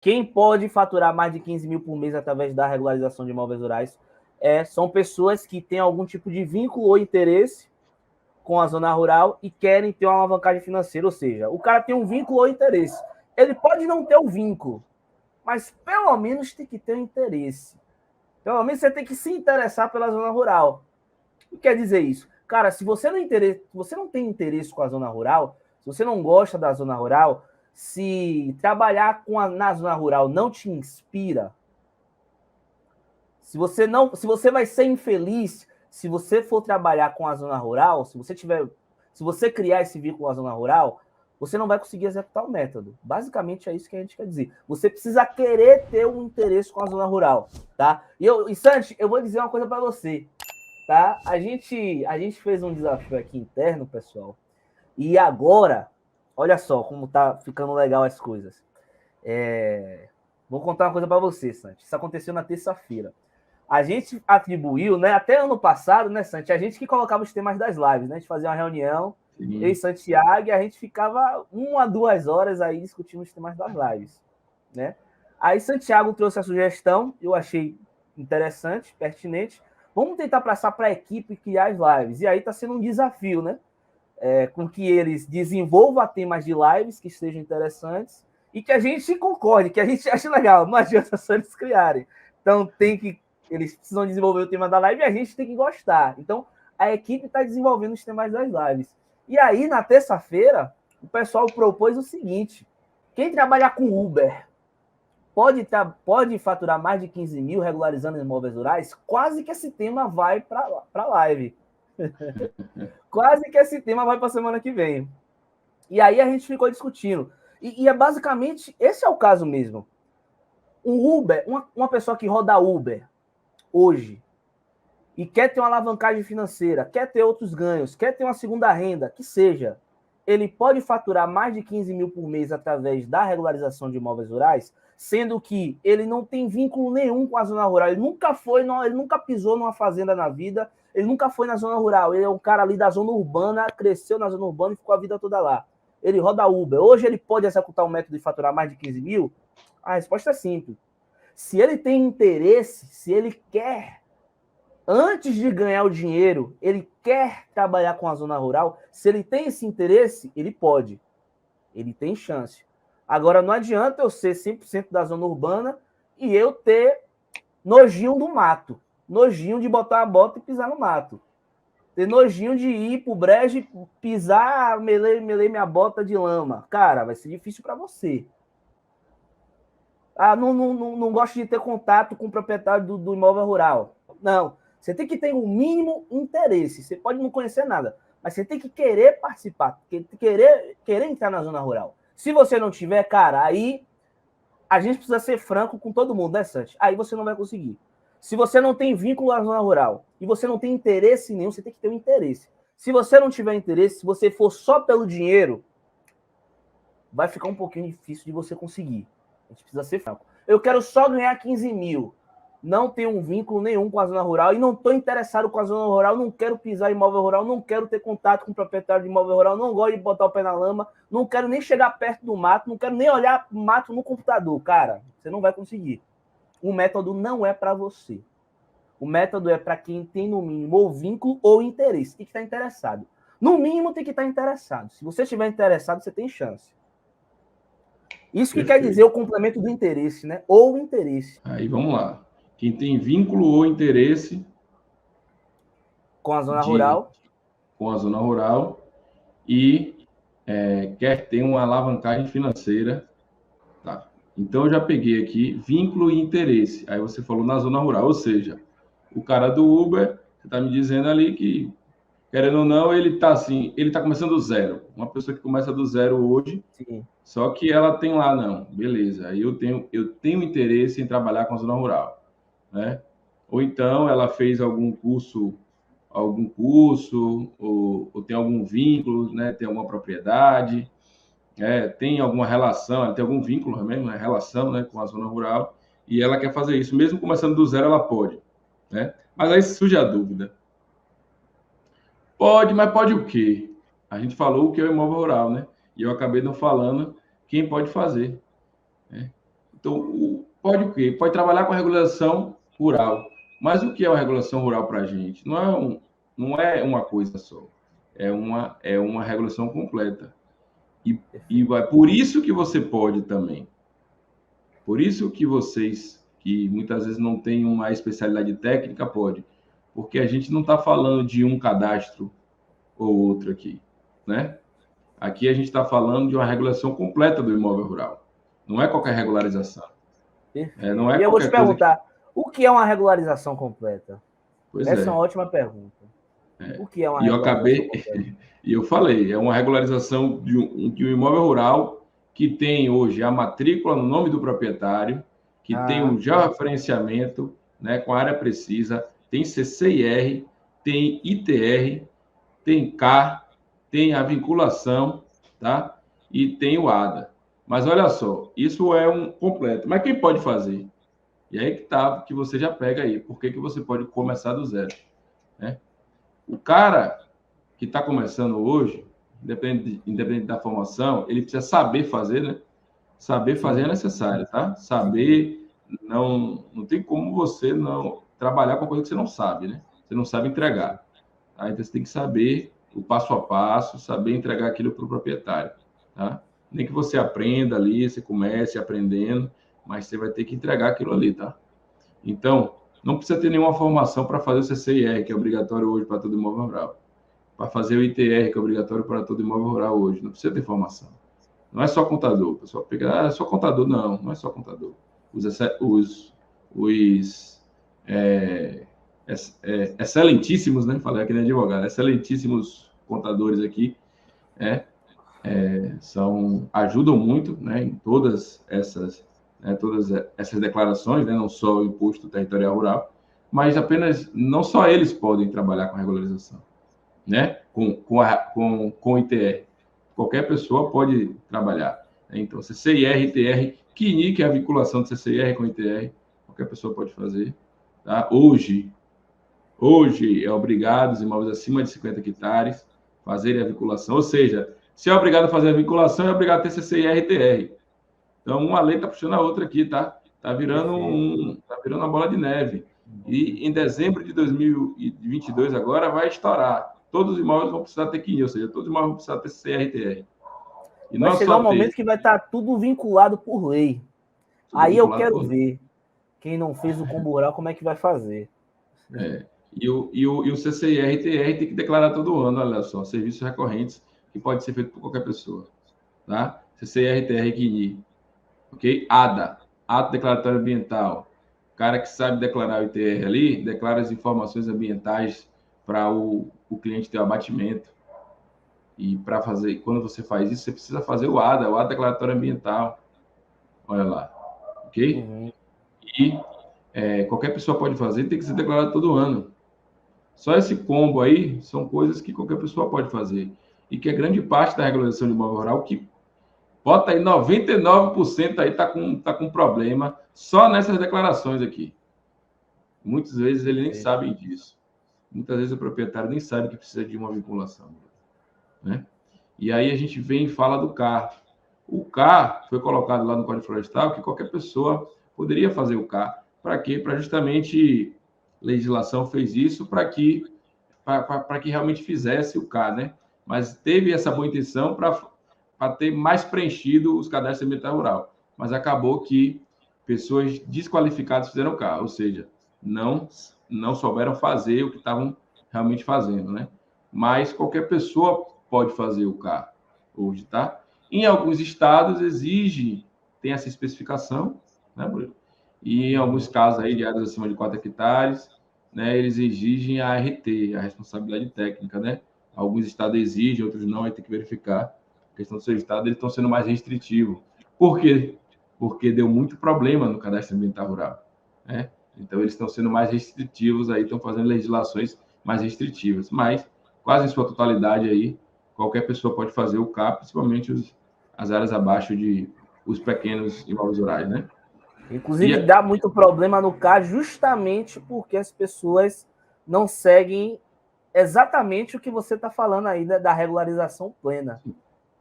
Quem pode faturar mais de 15 mil por mês através da regularização de imóveis rurais são pessoas que têm algum tipo de vínculo ou interesse com a zona rural e querem ter uma alavancagem financeira, ou seja, o cara tem um vínculo ou interesse. Ele pode não ter o vínculo, mas pelo menos tem que ter um interesse. Pelo menos você tem que se interessar pela zona rural. O que quer dizer isso? Cara, se você não tem interesse com a zona rural, se você não gosta da zona rural, se trabalhar na zona rural não te inspira, se você vai ser infeliz se você for trabalhar com a zona rural, se você criar esse vínculo com a zona rural, você não vai conseguir executar o método. Basicamente é isso que a gente quer dizer. Você precisa querer ter um interesse com a zona rural, tá? E Santi, eu vou dizer uma coisa para você, tá? A gente fez um desafio aqui interno, pessoal, e agora, olha só como tá ficando legal as coisas. Vou contar uma coisa para você, Santi. Isso aconteceu na terça-feira. A gente atribuiu, né? Até ano passado, né, Santi? A gente que colocava os temas das lives, né? A gente fazia uma reunião, Sim. eu e Santiago, e a gente ficava 1 a 2 horas aí discutindo os temas das lives, né? Aí Santiago trouxe a sugestão, eu achei interessante, pertinente. Vamos tentar passar para a equipe criar as lives. E aí está sendo um desafio, né? Com que eles desenvolvam temas de lives que sejam interessantes e que a gente concorde, que a gente ache legal. Não adianta só eles criarem. Então eles precisam desenvolver o tema da live e a gente tem que gostar. Então a equipe está desenvolvendo os temas das lives. E aí na terça-feira o pessoal propôs o seguinte: quem trabalhar com Uber pode faturar mais de 15 mil regularizando imóveis rurais? Quase que esse tema vai para a live. Quase que esse tema vai para a semana que vem. E aí a gente ficou discutindo. E basicamente, esse é o caso mesmo. Um Uber, uma pessoa que roda Uber hoje e quer ter uma alavancagem financeira, quer ter outros ganhos, quer ter uma segunda renda, que seja, ele pode faturar mais de 15 mil por mês através da regularização de imóveis rurais, sendo que ele não tem vínculo nenhum com a zona rural. Ele nunca pisou numa fazenda na vida, ele nunca foi na zona rural. Ele é um cara ali da zona urbana, cresceu na zona urbana e ficou a vida toda lá. Ele roda Uber. Hoje ele pode executar um método de faturar mais de 15 mil? A resposta é simples. Se ele tem interesse, se ele quer, antes de ganhar o dinheiro, ele quer trabalhar com a zona rural, se ele tem esse interesse, ele pode. Ele tem chance. Agora, não adianta eu ser 100% da zona urbana e eu ter nojinho do mato. Nojinho de botar a bota e pisar no mato. Ter nojinho de ir pro brejo e pisar, melei minha bota de lama. Cara, vai ser difícil para você. Não gosto de ter contato com o proprietário do imóvel rural. Não. Você tem que ter um mínimo interesse. Você pode não conhecer nada, mas você tem que querer participar, querer entrar na zona rural. Se você não tiver, cara, aí a gente precisa ser franco com todo mundo, né, Santi? Aí você não vai conseguir. Se você não tem vínculo à zona rural e você não tem interesse nenhum, você tem que ter um interesse. Se você não tiver interesse, se você for só pelo dinheiro, vai ficar um pouquinho difícil de você conseguir. A gente precisa ser franco. Eu quero só ganhar 15 mil. Não tenho um vínculo nenhum com a zona rural e não estou interessado com a zona rural, não quero pisar em imóvel rural, não quero ter contato com o proprietário de imóvel rural, não gosto de botar o pé na lama, não quero nem chegar perto do mato, não quero nem olhar o mato no computador. Cara, você não vai conseguir. O método não é para você. O método é para quem tem, no mínimo, ou vínculo ou interesse. Tem que estar interessado. No mínimo, tem que estar interessado. Se você estiver interessado, você tem chance. Isso que quer dizer o complemento do interesse, né? Ou interesse. Aí vamos lá. Quem tem vínculo ou interesse com a zona rural e quer ter uma alavancagem financeira. Tá. Então eu já peguei aqui vínculo e interesse. Aí você falou na zona rural, ou seja, o cara do Uber, você está me dizendo ali que, querendo ou não, ele está começando do zero. Uma pessoa que começa do zero hoje, Sim. Só que ela tem lá, não, beleza, aí eu tenho interesse em trabalhar com a zona rural, né? Ou então ela fez algum curso, ou tem algum vínculo, né? Tem alguma propriedade, tem alguma relação, ela tem algum vínculo mesmo, né? Relação, né? Com a zona rural, e ela quer fazer isso, mesmo começando do zero, ela pode, né? Mas aí surge a dúvida. Pode, mas pode o quê? A gente falou o que é o imóvel rural, né? E eu acabei não falando quem pode fazer, né? Então, pode o quê? Pode trabalhar com a regularização rural. Mas o que é uma regulação rural para a gente? Não é uma coisa só. É uma regulação completa. Por isso que você pode também. Por isso que vocês, que muitas vezes não têm uma especialidade técnica, pode. Porque a gente não está falando de um cadastro ou outro aqui, né? Aqui a gente está falando de uma regulação completa do imóvel rural. Não é qualquer regularização. Não é e eu vou te perguntar, o que é uma regularização completa? Essa é uma ótima pergunta. O que é uma regularização completa? E eu falei, é uma regularização de um imóvel rural que tem hoje a matrícula no nome do proprietário, que tem o georreferenciamento, né, com a área precisa, tem CCIR, tem ITR, tem CAR, tem a vinculação, tá? E tem o ADA. Mas olha só, isso é um completo. Mas quem pode fazer? E aí que tá, que você já pega aí. Por que você pode começar do zero? Né? O cara que está começando hoje, independente da formação, ele precisa saber fazer, né? Saber fazer é necessário, tá? Saber, não tem como você não trabalhar com coisa que você não sabe, né? Você não sabe entregar. Tá? Então, você tem que saber o passo a passo, saber entregar aquilo para o proprietário, tá? Nem que você aprenda ali, você comece aprendendo, mas você vai ter que entregar aquilo ali, tá? Então, não precisa ter nenhuma formação para fazer o CCIR, que é obrigatório hoje para todo imóvel rural. Para fazer o ITR, que é obrigatório para todo imóvel rural hoje. Não precisa ter formação. Não é só contador. O pessoal fica, é só contador. Não é só contador. Os excelentíssimos, né? Falei aqui nem advogado. Excelentíssimos contadores aqui, ajudam muito, né? Em todas essas declarações, né? Não só o imposto territorial rural, mas apenas, não só eles podem trabalhar com regularização, né? Com o ITR. Qualquer pessoa pode trabalhar. Então, CCIR, ITR, QNI, que é a vinculação do CCIR com o ITR, qualquer pessoa pode fazer. Tá? Hoje é obrigado os imóveis acima de 50 hectares fazerem a vinculação, ou seja, se é obrigado a fazer a vinculação, é obrigado a ter CCIR e ITR. Então, uma lei está puxando a outra aqui, tá? Tá virando uma bola de neve. E em dezembro de 2022, agora, vai estourar. Todos os imóveis vão precisar ter QNI, ou seja, todos os imóveis vão precisar ter CRTR. E vai chegar um momento que vai estar tudo vinculado por lei. Aí eu quero ver quem não fez o combural, como é que vai fazer. E o CCIR-TR tem que declarar todo ano, olha só, serviços recorrentes que pode ser feito por qualquer pessoa. Tá? CCIR-TR QNI. Ok? ADA, Ato Declaratório Ambiental. O cara que sabe declarar o ITR ali, declara as informações ambientais para o cliente ter o abatimento. E para fazer, quando você faz isso, você precisa fazer o ADA, o Ato Declaratório Ambiental. Olha lá. Ok? E qualquer pessoa pode fazer, tem que ser declarado todo ano. Só esse combo aí são coisas que qualquer pessoa pode fazer. E que é grande parte da regularização de imóvel rural que bota aí 99% aí tá com problema só nessas declarações aqui. Muitas vezes ele nem sabe disso. Muitas vezes o proprietário nem sabe que precisa de uma vinculação, né? E aí a gente vem e fala do CAR. O CAR foi colocado lá no Código Florestal que qualquer pessoa poderia fazer o CAR. Para quê? Para justamente a legislação fez isso para que realmente fizesse o CAR, né? Mas teve essa boa intenção para ter mais preenchido os cadastros ambiental rural. Mas acabou que pessoas desqualificadas fizeram CAR, ou seja, não souberam fazer o que estavam realmente fazendo, né? Mas qualquer pessoa pode fazer o CAR hoje, tá? Em alguns estados tem essa especificação, né, Bruno? E em alguns casos aí de áreas acima de 4 hectares, né, eles exigem a RT, a responsabilidade técnica, né? Alguns estados exigem, outros não, aí tem que verificar. A questão do seu estado, eles estão sendo mais restritivos. Por quê? Porque deu muito problema no cadastro ambiental rural, né? Então, eles estão sendo mais restritivos aí, estão fazendo legislações mais restritivas. Mas, quase em sua totalidade aí, qualquer pessoa pode fazer o CAR, principalmente as áreas abaixo de os pequenos imóveis rurais, né? Inclusive, dá muito problema no CAR justamente porque as pessoas não seguem exatamente o que você está falando aí da regularização plena.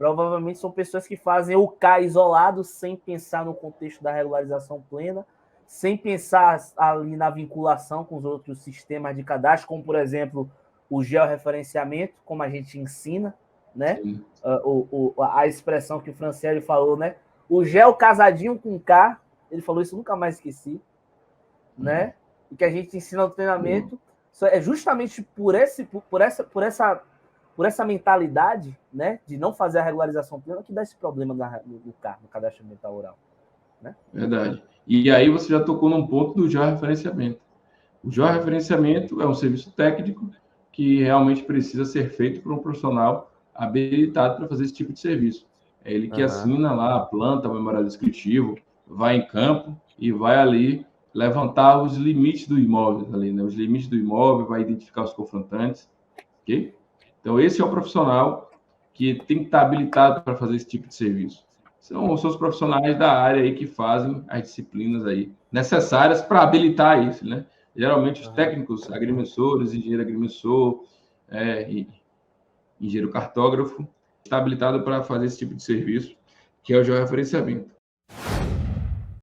Provavelmente são pessoas que fazem o CA isolado, sem pensar no contexto da regularização plena, sem pensar ali na vinculação com os outros sistemas de cadastro, como, por exemplo, o georreferenciamento, como a gente ensina, né? A expressão que o Franciele falou, né? O geo casadinho com K, ele falou isso, nunca mais esqueci, né? E que a gente ensina no treinamento, é justamente por essa mentalidade, né, de não fazer a regularização plena, que dá esse problema no cadastro ambiental rural. Né? Verdade. E aí você já tocou num ponto do georreferenciamento. O georreferenciamento é um serviço técnico que realmente precisa ser feito por um profissional habilitado para fazer esse tipo de serviço. É ele que assina lá a planta, o memorial descritivo, vai em campo e vai ali levantar os limites do imóvel, ali, né? Os limites do imóvel, vai identificar os confrontantes, ok? Então, esse é o profissional que tem que estar habilitado para fazer esse tipo de serviço. São os profissionais da área aí que fazem as disciplinas aí necessárias para habilitar isso, né? Geralmente os técnicos agrimensores, engenheiro agrimensor, engenheiro cartógrafo, está habilitado para fazer esse tipo de serviço, que é o georreferenciamento.